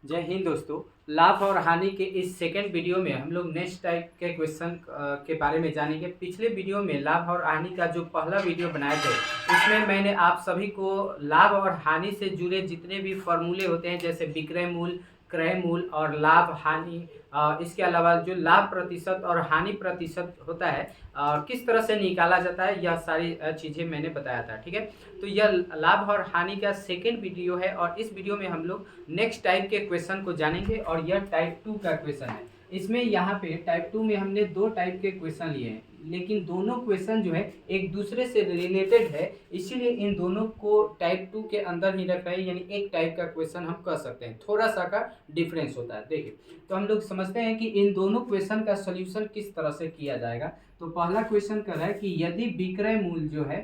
जय हिंद दोस्तों। लाभ और हानि के इस सेकेंड वीडियो में हम लोग नेक्स्ट टाइप के क्वेश्चन के बारे में जानेंगे। पिछले वीडियो में लाभ और हानि का जो पहला वीडियो बनाए थे उसमें मैंने आप सभी को लाभ और हानि से जुड़े जितने भी फॉर्मूले होते हैं जैसे विक्रय मूल्य, क्रय मूल्य और लाभ हानि, इसके अलावा जो लाभ प्रतिशत और हानि प्रतिशत होता है किस तरह से निकाला जाता है, यह सारी चीज़ें मैंने बताया था। ठीक है, तो यह लाभ और हानि का सेकेंड वीडियो है और इस वीडियो में हम लोग नेक्स्ट टाइप के क्वेश्चन को जानेंगे और यह टाइप 2 का क्वेश्चन है। इसमें यहाँ पे टाइप 2 में हमने दो टाइप के क्वेश्चन लिए हैं, लेकिन दोनों क्वेश्चन जो है एक दूसरे से रिलेटेड है, इसीलिए इन दोनों को टाइप 2 के अंदर ही रख रहे हैं, यानी एक टाइप का क्वेश्चन हम कह सकते हैं, थोड़ा सा का डिफरेंस होता है। देखिए, तो हम लोग समझते हैं कि इन दोनों क्वेश्चन का सोल्यूशन किस तरह से किया जाएगा। तो पहला क्वेश्चन कर रहा है कि यदि विक्रय मूल्य जो है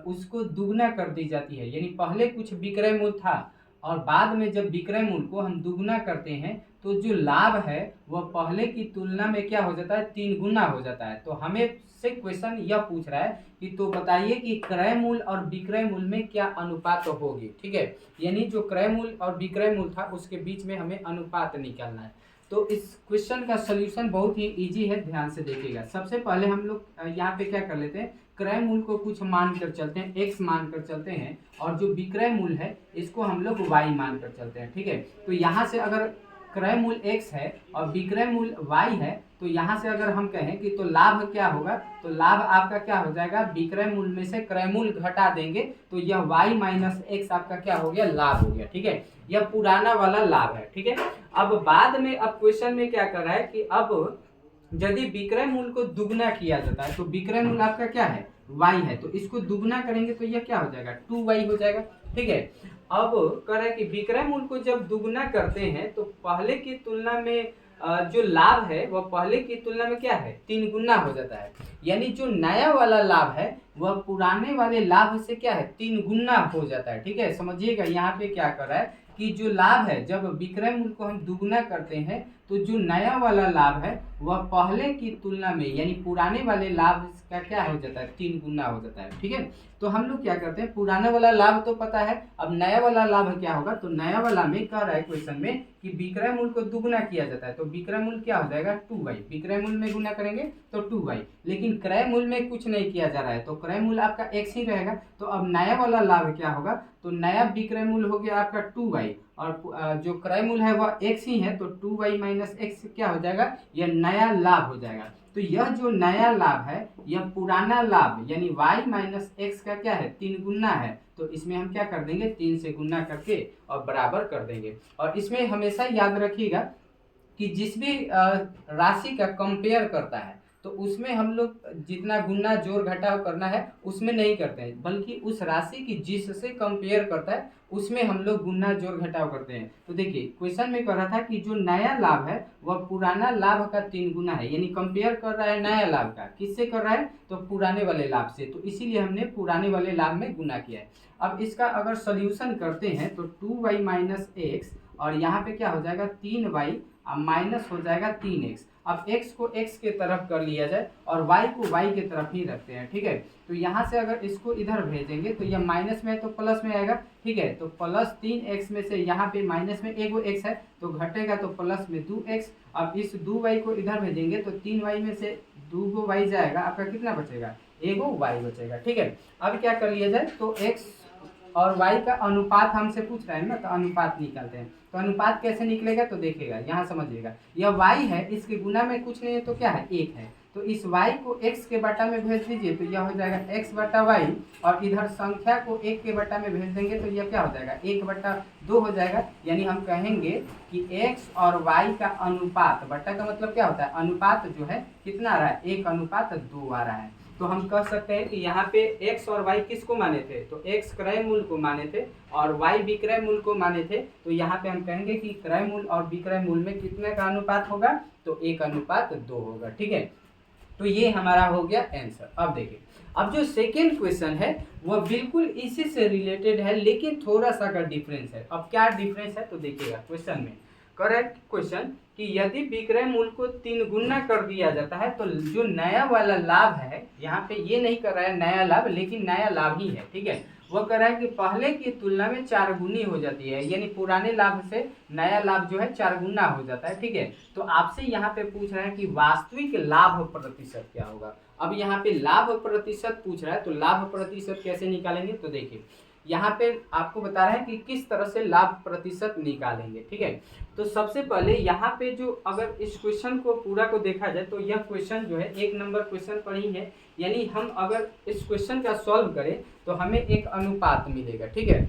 उसको दुगना कर दी जाती है, यानी पहले कुछ विक्रय मूल्य था और बाद में जब विक्रय मूल्य को हम दुगना करते हैं तो जो लाभ है वह पहले की तुलना में क्या हो जाता है, 3 गुना हो जाता है। तो हमें से क्वेश्चन यह पूछ रहा है कि तो बताइए कि क्रय मूल्य और विक्रय मूल्य में क्या अनुपात होगी। ठीक है, यानी जो क्रय मूल्य और विक्रय मूल्य था उसके बीच में हमें अनुपात निकालना है। तो इस क्वेश्चन का सोल्यूशन बहुत ही इजी है, ध्यान से देखिएगा। सबसे पहले हम लोग यहाँ पे क्या कर लेते हैं, क्रय मूल्य को कुछ मान कर चलते हैं, x मान कर चलते हैं, और जो विक्रय मूल्य है इसको हम लोग y मान कर चलते हैं। ठीक है, तो यहाँ से अगर क्रय मूल्य x है और विक्रय मूल्य y है तो यहाँ से अगर हम कहें कि तो लाभ क्या होगा, तो लाभ आपका क्या हो जाएगा, विक्रय मूल्य में से क्रय मूल्य घटा देंगे तो यह y माइनस x आपका क्या हो गया, लाभ हो गया। ठीक है, यह पुराना वाला लाभ है। ठीक है, अब बाद में अब क्वेश्चन में क्या कर रहा है कि अब यदि विक्रय मूल्य को दुगना किया जाता है तो विक्रय मूल्य आपका क्या है, y है, तो इसको दुगना करेंगे तो यह क्या हो जाएगा, 2y हो जाएगा। ठीक है, अब कह रहा है कि विक्रय मूल्य को जब दुगना करते हैं तो पहले की तुलना में जो लाभ है वह पहले की तुलना में क्या है, 3 गुना हो जाता है, यानी जो नया वाला लाभ है वह पुराने वाले लाभ से क्या है, 3 गुना हो जाता है। ठीक है, समझिएगा यहाँ पे क्या कर रहा है कि जो लाभ है जब विक्रय मूल्य को हम दुगना करते हैं तो जो नया वाला लाभ है वह पहले की तुलना में यानी पुराने वाले लाभ का क्या हो जाता है, 3 गुना हो जाता है। ठीक है, तो हम लोग क्या करते हैं, पुराना वाला लाभ तो पता है, अब नया वाला लाभ क्या होगा, तो नया वाला में कह रहा है क्वेश्चन में कि विक्रय मूल्य को दुगना किया जाता है तो विक्रय मूल्य क्या हो जाएगा, 2y, विक्रय मूल्य में गुना करेंगे तो 2y, लेकिन क्रय मूल्य में कुछ नहीं किया जा रहा है तो क्रय मूल्य आपका x ही रहेगा। तो अब नया वाला लाभ क्या होगा, तो नया विक्रय मूल्य हो गया आपका 2y और जो क्रय मूल्य है वह x ही है, तो 2y माइनस x क्या हो जाएगा, यह नया लाभ हो जाएगा। तो यह जो नया लाभ है यह पुराना लाभ यानी y माइनस एक्स का क्या है, 3 गुना है, तो इसमें हम क्या कर देंगे, 3 से गुना करके और बराबर कर देंगे। और इसमें हमेशा याद रखिएगा कि जिस भी राशि का कंपेयर करता है तो उसमें हम लोग जितना गुना जोड़ घटाव करना है उसमें नहीं करते हैं, बल्कि उस राशि की जिससे कंपेयर करता है उसमें हम लोग गुना जोड़ घटाव करते हैं। तो देखिए क्वेश्चन में कह रहा था कि जो नया लाभ है वह पुराना लाभ का 3 गुना है, यानी कंपेयर कर रहा है नया लाभ का, किससे कर रहा है, तो पुराने वाले लाभ से, तो इसीलिए हमने पुराने वाले लाभ में गुना किया है। अब इसका अगर सोल्यूशन करते हैं तो 2y माइनस एक्स और यहाँ पे क्या हो जाएगा, 3y माइनस हो जाएगा 3x। अब x को x के तरफ कर लिया जाए और y को y के तरफ ही रखते हैं। ठीक है, तो यहाँ से अगर इसको इधर भेजेंगे तो यह माइनस में है तो प्लस में आएगा। ठीक है, तो प्लस 3x में से यहाँ पे माइनस में एगो x है तो घटेगा तो प्लस में 2x। अब इस 2y को इधर भेजेंगे तो 3y में से 2 गो y जाएगा, आपका कितना बचेगा, एगो y बचेगा। ठीक है, अब क्या कर लिया जाए, तो x और y का अनुपात हमसे पूछ रहा है ना, तो अनुपात निकालते हैं। तो अनुपात कैसे निकलेगा, तो देखिएगा यहाँ समझिएगा, यह y है, इसके गुना में कुछ नहीं है तो क्या है, 1 है, तो इस y को x के बटा में भेज दीजिए तो यह हो जाएगा x बटा y, और इधर संख्या को 1 के बटा में भेज देंगे तो यह क्या हो जाएगा, 1 बटा 2 हो जाएगा। यानी हम कहेंगे कि x और y का अनुपात, बटा का मतलब क्या होता है, अनुपात जो है कितना आ रहा है, 1:2 आ रहा है। तो हम कह सकते हैं कि यहाँ पे x और y किसको माने थे, तो x क्रय मूल्य को माने थे और y विक्रय मूल्य को माने थे। तो यहाँ पे हम कहेंगे कि क्रय मूल्य और विक्रय मूल्य में कितने का अनुपात होगा, तो 1:2 होगा। ठीक है, तो ये हमारा हो गया आंसर। अब देखिए, अब जो सेकेंड क्वेश्चन है वह बिल्कुल इसी से रिलेटेड है लेकिन थोड़ा सा का डिफरेंस है। अब क्या डिफरेंस है, तो देखिएगा क्वेश्चन में करेक्ट क्वेश्चन कि यदि विक्रय मूल्य को 3 गुना कर दिया जाता है तो जो नया वाला लाभ है, यहाँ पे ये नहीं कर रहा है नया लाभ, लेकिन नया लाभ ही है। ठीक है, वो कह रहा है कि पहले की तुलना में 4 गुनी हो जाती है, यानी पुराने लाभ से नया लाभ जो है 4 गुना हो जाता है। ठीक है, तो आपसे यहाँ पे पूछ रहा है कि वास्तविक लाभ प्रतिशत क्या होगा। अब यहाँ पे लाभ प्रतिशत पूछ रहा है, तो लाभ प्रतिशत कैसे निकालेंगे, तो देखिए यहाँ पे आपको बता रहा है कि किस तरह से लाभ प्रतिशत निकालेंगे। ठीक है, तो सबसे पहले यहाँ पे जो अगर इस क्वेश्चन को पूरा को देखा जाए तो यह क्वेश्चन जो है 1 नंबर क्वेश्चन पर ही है, यानी हम अगर इस क्वेश्चन का सॉल्व करें तो हमें एक अनुपात मिलेगा। ठीक है,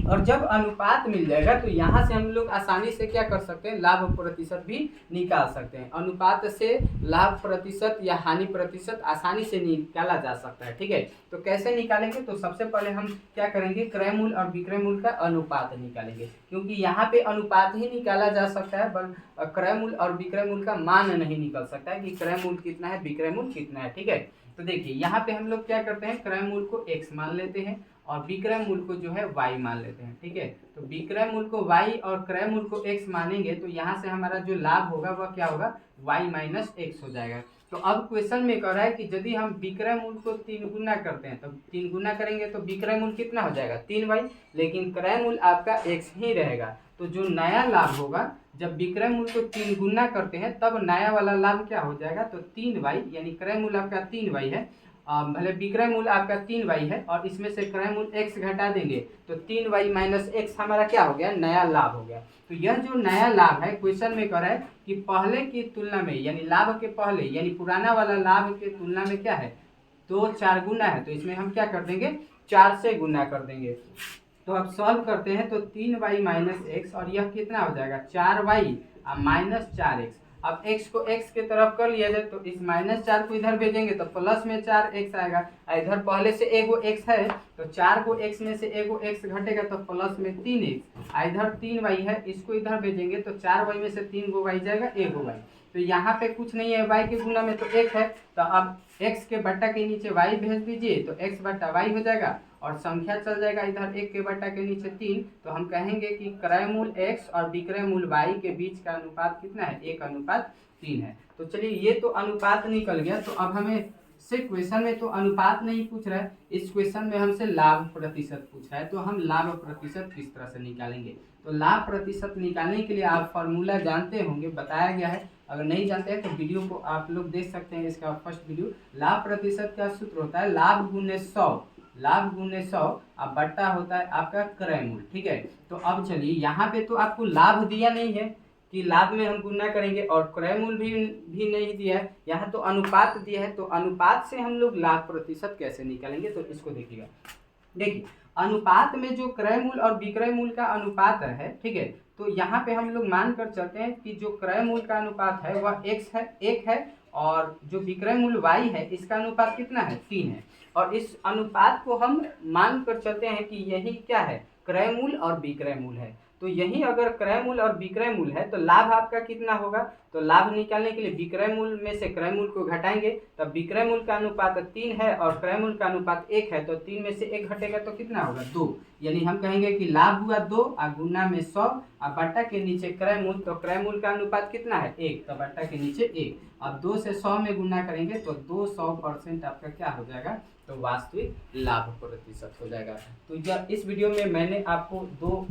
और जब अनुपात मिल जाएगा तो यहाँ से हम लोग आसानी से क्या कर सकते हैं, लाभ प्रतिशत भी निकाल सकते हैं। अनुपात से लाभ प्रतिशत या हानि प्रतिशत आसानी से निकाला जा सकता है। ठीक है, तो कैसे निकालेंगे, तो सबसे पहले हम क्या करेंगे, क्रय मूल्य और विक्रय मूल्य का अनुपात निकालेंगे, क्योंकि यहाँ पे अनुपात ही निकाला जा सकता है, क्रय मूल्य और विक्रय मूल्य का मान नहीं निकल सकता है कि क्रय मूल्य कितना है, विक्रय मूल्य कितना है। ठीक है, तो देखिए यहाँ पे हम लोग क्या करते हैं, क्रय मूल्य को x मान लेते हैं और विक्रय मूल्य को जो है y मान लेते हैं। ठीक है, तो विक्रय मूल्य को y और क्रय मूल्य को x मानेंगे तो यहाँ से हमारा जो लाभ होगा वह क्या होगा, y माइनस x हो जाएगा। तो अब क्वेश्चन में कह रहा है कि यदि हम विक्रय मूल्य को 3 गुना करते हैं तो 3 गुना करेंगे तो विक्रय मूल्य कितना हो जाएगा, 3y, लेकिन क्रय मूल्य आपका x ही रहेगा। तो जो नया लाभ होगा जब विक्रय मूल्य को 3 गुना करते हैं तब नया वाला लाभ क्या हो जाएगा, तो 3y, यानी क्रय मूल्य आपका 3y है, भले विक्रय मूल्य आपका 3y है और इसमें से क्रय मूल्य x घटा देंगे तो 3y माइनस x हमारा क्या हो गया, नया लाभ हो गया। तो यह जो नया लाभ है क्वेश्चन में कह रहा है कि पहले की तुलना में, यानी लाभ के पहले यानी पुराना वाला लाभ के तुलना में क्या है, 4 गुना है, तो इसमें हम क्या कर देंगे, 4 से गुना कर देंगे। तो अब सॉल्व करते हैं तो 3y माइनस एक्स और यह कितना हो जाएगा, 4y माइनस 4x। अब x को x के तरफ कर लिया जाए तो इस -4 को इधर भेजेंगे तो प्लस में 4x आएगा, इधर पहले से एगो x है तो 4 को x में से एगो x घटेगा तो प्लस में 3x, इधर 3y है, इसको इधर भेजेंगे तो 4y में से 3 गो y जाएगा, एगो y। तो यहाँ पे कुछ नहीं है, y के गुना में तो 1 है, तो अब x के बट्टा के नीचे y भेज दीजिए तो x बट्टा y हो जाएगा और संख्या चल जाएगा इधर 1 के बट्टा के नीचे 3। तो हम कहेंगे कि क्रय मूल्य x और विक्रय मूल्य y के बीच का अनुपात कितना है, 1:3 है। तो चलिए ये तो अनुपात निकल गया। तो अब हमें से क्वेश्चन में तो अनुपात नहीं पूछ रहा है, इस क्वेश्चन में हमसे लाभ प्रतिशत पूछ रहा है। तो हम लाभ प्रतिशत किस तरह से निकालेंगे, तो लाभ प्रतिशत निकालने के लिए आप फॉर्मूला जानते होंगे, बताया गया है, अगर नहीं जानते हैं तो वीडियो को आप लोग देख सकते हैं, इसका फर्स्ट वीडियो। लाभ प्रतिशत का सूत्र होता है लाभ गुने 100, लाभ गुने 100 अब बट्टा होता है आपका क्रय मूल्य। ठीक है, तो अब चलिए यहाँ पे तो आपको लाभ दिया नहीं है कि लाभ में हम गुना करेंगे और क्रय मूल्य भी नहीं दिया है, यहाँ तो अनुपात दिया है। तो अनुपात से हम लोग लाभ प्रतिशत कैसे निकालेंगे, तो इसको देखिएगा। देखिए अनुपात में जो क्रय मूल्य और विक्रय मूल्य का अनुपात है, ठीक है, तो यहाँ पे हम लोग मान कर चलते हैं कि जो क्रय मूल्य का अनुपात है वह एक है और जो विक्रय मूल्य y है इसका अनुपात कितना है, 3 है। और इस अनुपात को हम मान कर चलते हैं कि यही क्या है, क्रय मूल्य और विक्रय मूल्य है। तो यही अगर क्रय मूल्य और विक्रय मूल्य है तो लाभ आपका कितना होगा, तो लाभ निकालने के लिए विक्रय मूल्य में से क्रय मूल्य को घटाएंगे, तब विक्रय मूल्य का अनुपात 3 है और क्रय मूल्य का अनुपात 1 है, तो 3 में से 1 घटेगा तो कितना होगा, 2। यानी हम कहेंगे कि लाभ हुआ 2 और गुना में 100 और बट्टा के नीचे क्रय मूल्य, तो क्रय मूल्य का अनुपात कितना है, 1, तो बट्टा के नीचे 1। अब 2 से 100 में गुना करेंगे तो 200% आपका क्या हो जाएगा, तो वास्तविक लाभ प्रतिशत हो जाएगा। तो इस वीडियो में मैंने आपको 2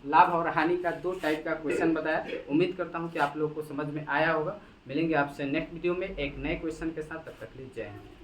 लाभ और हानि का 2 टाइप का क्वेश्चन बताया। उम्मीद करता हूँ कि आप लोगों को समझ में आया होगा। मिलेंगे आपसे नेक्स्ट वीडियो में एक नए क्वेश्चन के साथ, तब तक के लिए जय हिंद।